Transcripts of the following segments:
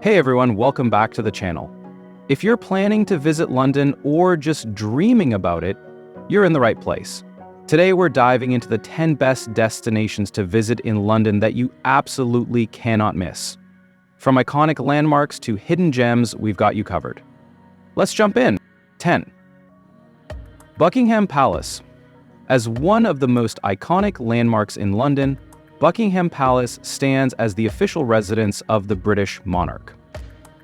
Hey everyone, welcome back to the channel. If you're planning to visit London or just dreaming about it, you're in the right place. Today we're diving into the 10 best destinations to visit in London that you absolutely cannot miss. From iconic landmarks to hidden gems, we've got you covered. Let's jump in. 10. Buckingham Palace. As one of the most iconic landmarks in London, Buckingham Palace stands as the official residence of the British monarch.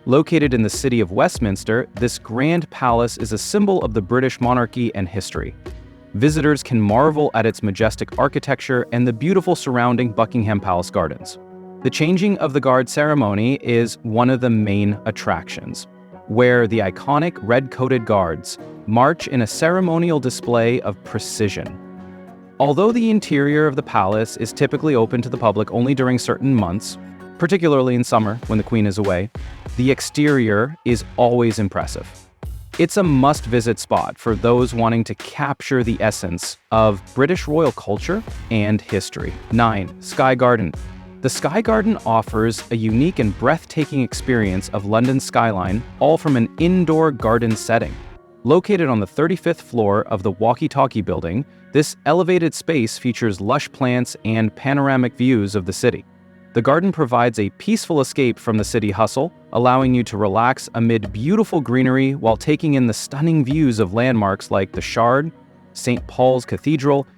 Located in the city of Westminster, this grand palace is a symbol of the British monarchy and history. Visitors can marvel at its majestic architecture and the beautiful surrounding Buckingham Palace gardens. The changing of the guard ceremony is one of the main attractions, where the iconic red-coated guards march in a ceremonial display of precision. Although the interior of the palace is typically open to the public only during certain months, particularly in summer when the Queen is away, the exterior is always impressive. It's a must-visit spot for those wanting to capture the essence of British royal culture and history. 9. Sky Garden. The Sky Garden offers a unique and breathtaking experience of London's skyline, all from an indoor garden setting. Located on the 35th floor of the Walkie-Talkie Building, this elevated space features lush plants and panoramic views of the city. The garden provides a peaceful escape from the city hustle, allowing you to relax amid beautiful greenery while taking in the stunning views of landmarks like the Shard, St. Paul's Cathedral,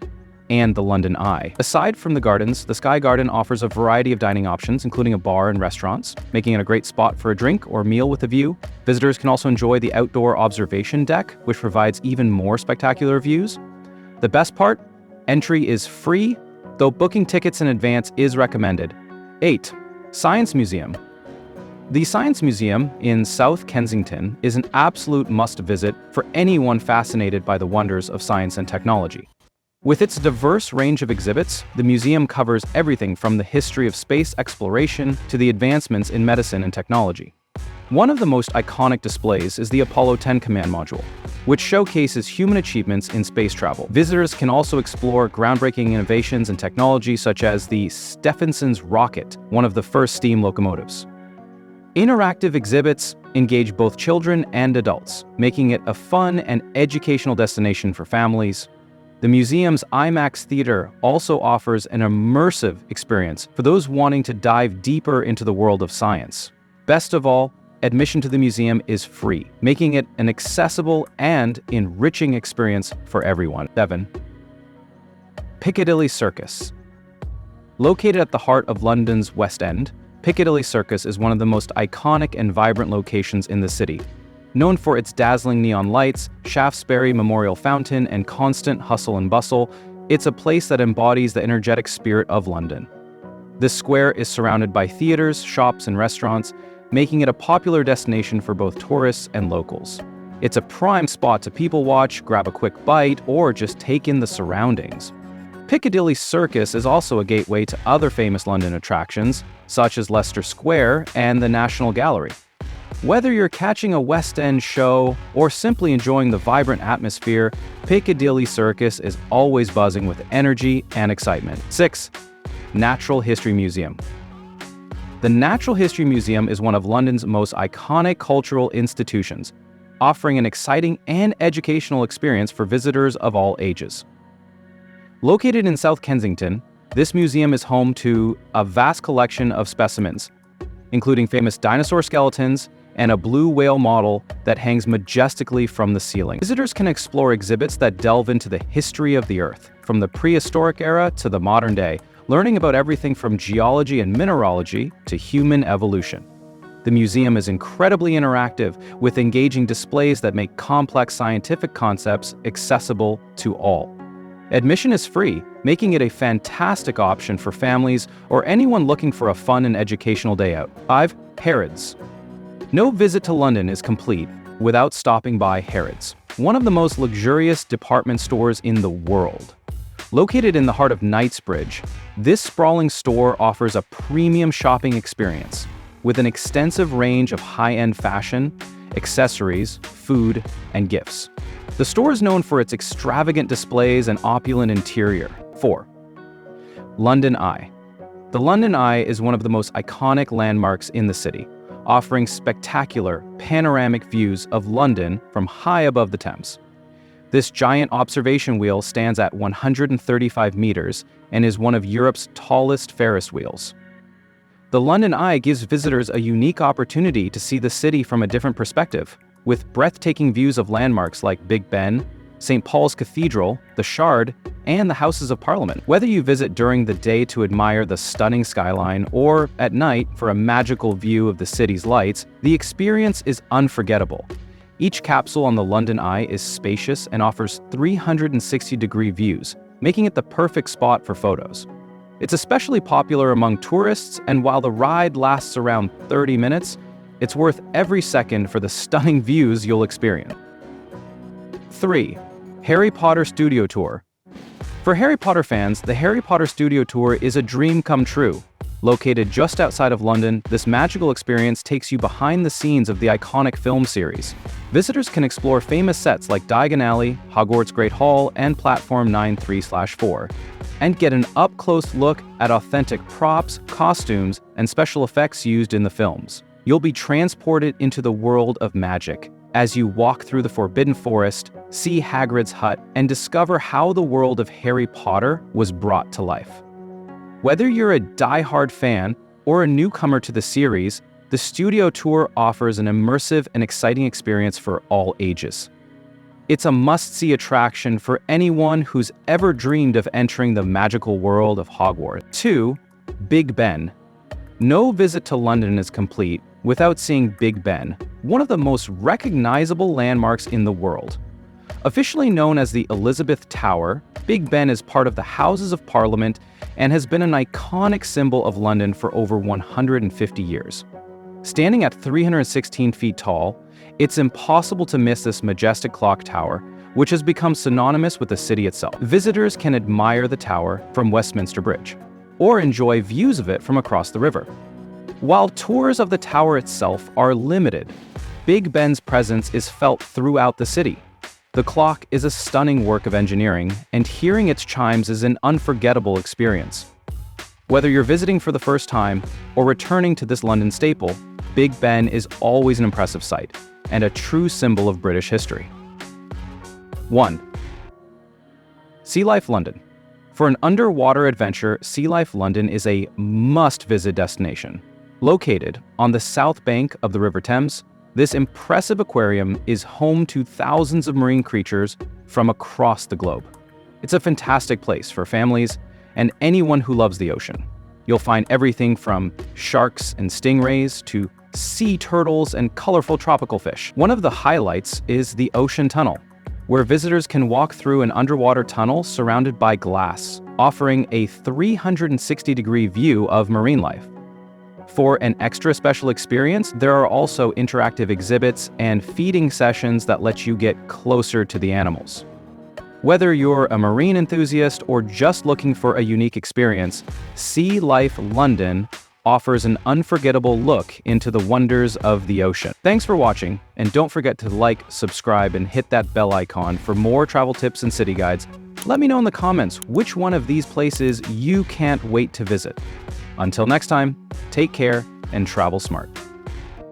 and the London Eye. Aside from the gardens, the Sky Garden offers a variety of dining options, including a bar and restaurants, making it a great spot for a drink or meal with a view. Visitors can also enjoy the outdoor observation deck, which provides even more spectacular views. The best part? Entry is free, though booking tickets in advance is recommended. 8. Science Museum. The Science Museum in South Kensington is an absolute must-visit for anyone fascinated by the wonders of science and technology. With its diverse range of exhibits, the museum covers everything from the history of space exploration to the advancements in medicine and technology. One of the most iconic displays is the Apollo 10 command module, which showcases human achievements in space travel. Visitors can also explore groundbreaking innovations in technology such as the Stephenson's rocket, one of the first steam locomotives. Interactive exhibits engage both children and adults, making it a fun and educational destination for families. The museum's IMAX theater also offers an immersive experience for those wanting to dive deeper into the world of science. Best of all, admission to the museum is free, making it an accessible and enriching experience for everyone. 7. Piccadilly Circus. Located at the heart of London's West End, Piccadilly Circus is one of the most iconic and vibrant locations in the city. Known for its dazzling neon lights, Shaftesbury Memorial Fountain, and constant hustle and bustle, it's a place that embodies the energetic spirit of London. This square is surrounded by theaters, shops, and restaurants, making it a popular destination for both tourists and locals. It's a prime spot to people watch, grab a quick bite, or just take in the surroundings. Piccadilly Circus is also a gateway to other famous London attractions, such as Leicester Square and the National Gallery. Whether you're catching a West End show or simply enjoying the vibrant atmosphere, Piccadilly Circus is always buzzing with energy and excitement. 6. Natural History Museum. The Natural History Museum is one of London's most iconic cultural institutions, offering an exciting and educational experience for visitors of all ages. Located in South Kensington, this museum is home to a vast collection of specimens, including famous dinosaur skeletons and a blue whale model that hangs majestically from the ceiling. Visitors can explore exhibits that delve into the history of the Earth, from the prehistoric era to the modern day, learning about everything from geology and mineralogy to human evolution. The museum is incredibly interactive, with engaging displays that make complex scientific concepts accessible to all. Admission is free, making it a fantastic option for families or anyone looking for a fun and educational day out. 5. Harrods. No visit to London is complete without stopping by Harrods, one of the most luxurious department stores in the world. Located in the heart of Knightsbridge, this sprawling store offers a premium shopping experience with an extensive range of high-end fashion, accessories, food, and gifts. The store is known for its extravagant displays and opulent interior. 4. London Eye. The London Eye is one of the most iconic landmarks in the city. offering spectacular, panoramic views of London from high above the Thames. This giant observation wheel stands at 135 meters and is one of Europe's tallest Ferris wheels. The London Eye gives visitors a unique opportunity to see the city from a different perspective, with breathtaking views of landmarks like Big Ben, St. Paul's Cathedral, the Shard, and the Houses of Parliament. Whether you visit during the day to admire the stunning skyline or at night for a magical view of the city's lights, the experience is unforgettable. Each capsule on the London Eye is spacious and offers 360-degree views, making it the perfect spot for photos. It's especially popular among tourists, and while the ride lasts around 30 minutes, it's worth every second for the stunning views you'll experience. 3. Harry Potter Studio Tour. For Harry Potter fans, the Harry Potter Studio Tour is a dream come true. Located just outside of London, this magical experience takes you behind the scenes of the iconic film series. Visitors can explore famous sets like Diagon Alley, Hogwarts Great Hall, and Platform 9-3/4, and get an up-close look at authentic props, costumes, and special effects used in the films. You'll be transported into the world of magic as you walk through the Forbidden Forest, see Hagrid's hut, and discover how the world of Harry Potter was brought to life. Whether you're a die-hard fan or a newcomer to the series, the studio tour offers an immersive and exciting experience for all ages. It's a must-see attraction for anyone who's ever dreamed of entering the magical world of Hogwarts. 2. Big Ben. No visit to London is complete without seeing Big Ben, one of the most recognizable landmarks in the world. Officially known as the Elizabeth Tower, Big Ben is part of the Houses of Parliament and has been an iconic symbol of London for over 150 years. Standing at 316 feet tall, it's impossible to miss this majestic clock tower, which has become synonymous with the city itself. Visitors can admire the tower from Westminster Bridge, or enjoy views of it from across the river. While tours of the tower itself are limited, Big Ben's presence is felt throughout the city. The clock is a stunning work of engineering, and hearing its chimes is an unforgettable experience. Whether you're visiting for the first time or returning to this London staple, Big Ben is always an impressive sight and a true symbol of British history. 1. Sea Life London. For an underwater adventure, Sea Life London is a must-visit destination. Located on the south bank of the River Thames, this impressive aquarium is home to thousands of marine creatures from across the globe. It's a fantastic place for families and anyone who loves the ocean. You'll find everything from sharks and stingrays to sea turtles and colorful tropical fish. One of the highlights is the Ocean Tunnel, where visitors can walk through an underwater tunnel surrounded by glass, offering a 360-degree view of marine life. For an extra special experience, there are also interactive exhibits and feeding sessions that let you get closer to the animals. Whether you're a marine enthusiast or just looking for a unique experience, Sea Life London offers an unforgettable look into the wonders of the ocean. Thanks for watching, and don't forget to like, subscribe, and hit that bell icon for more travel tips and city guides. Let me know in the comments which one of these places you can't wait to visit. Until next time, take care and travel smart.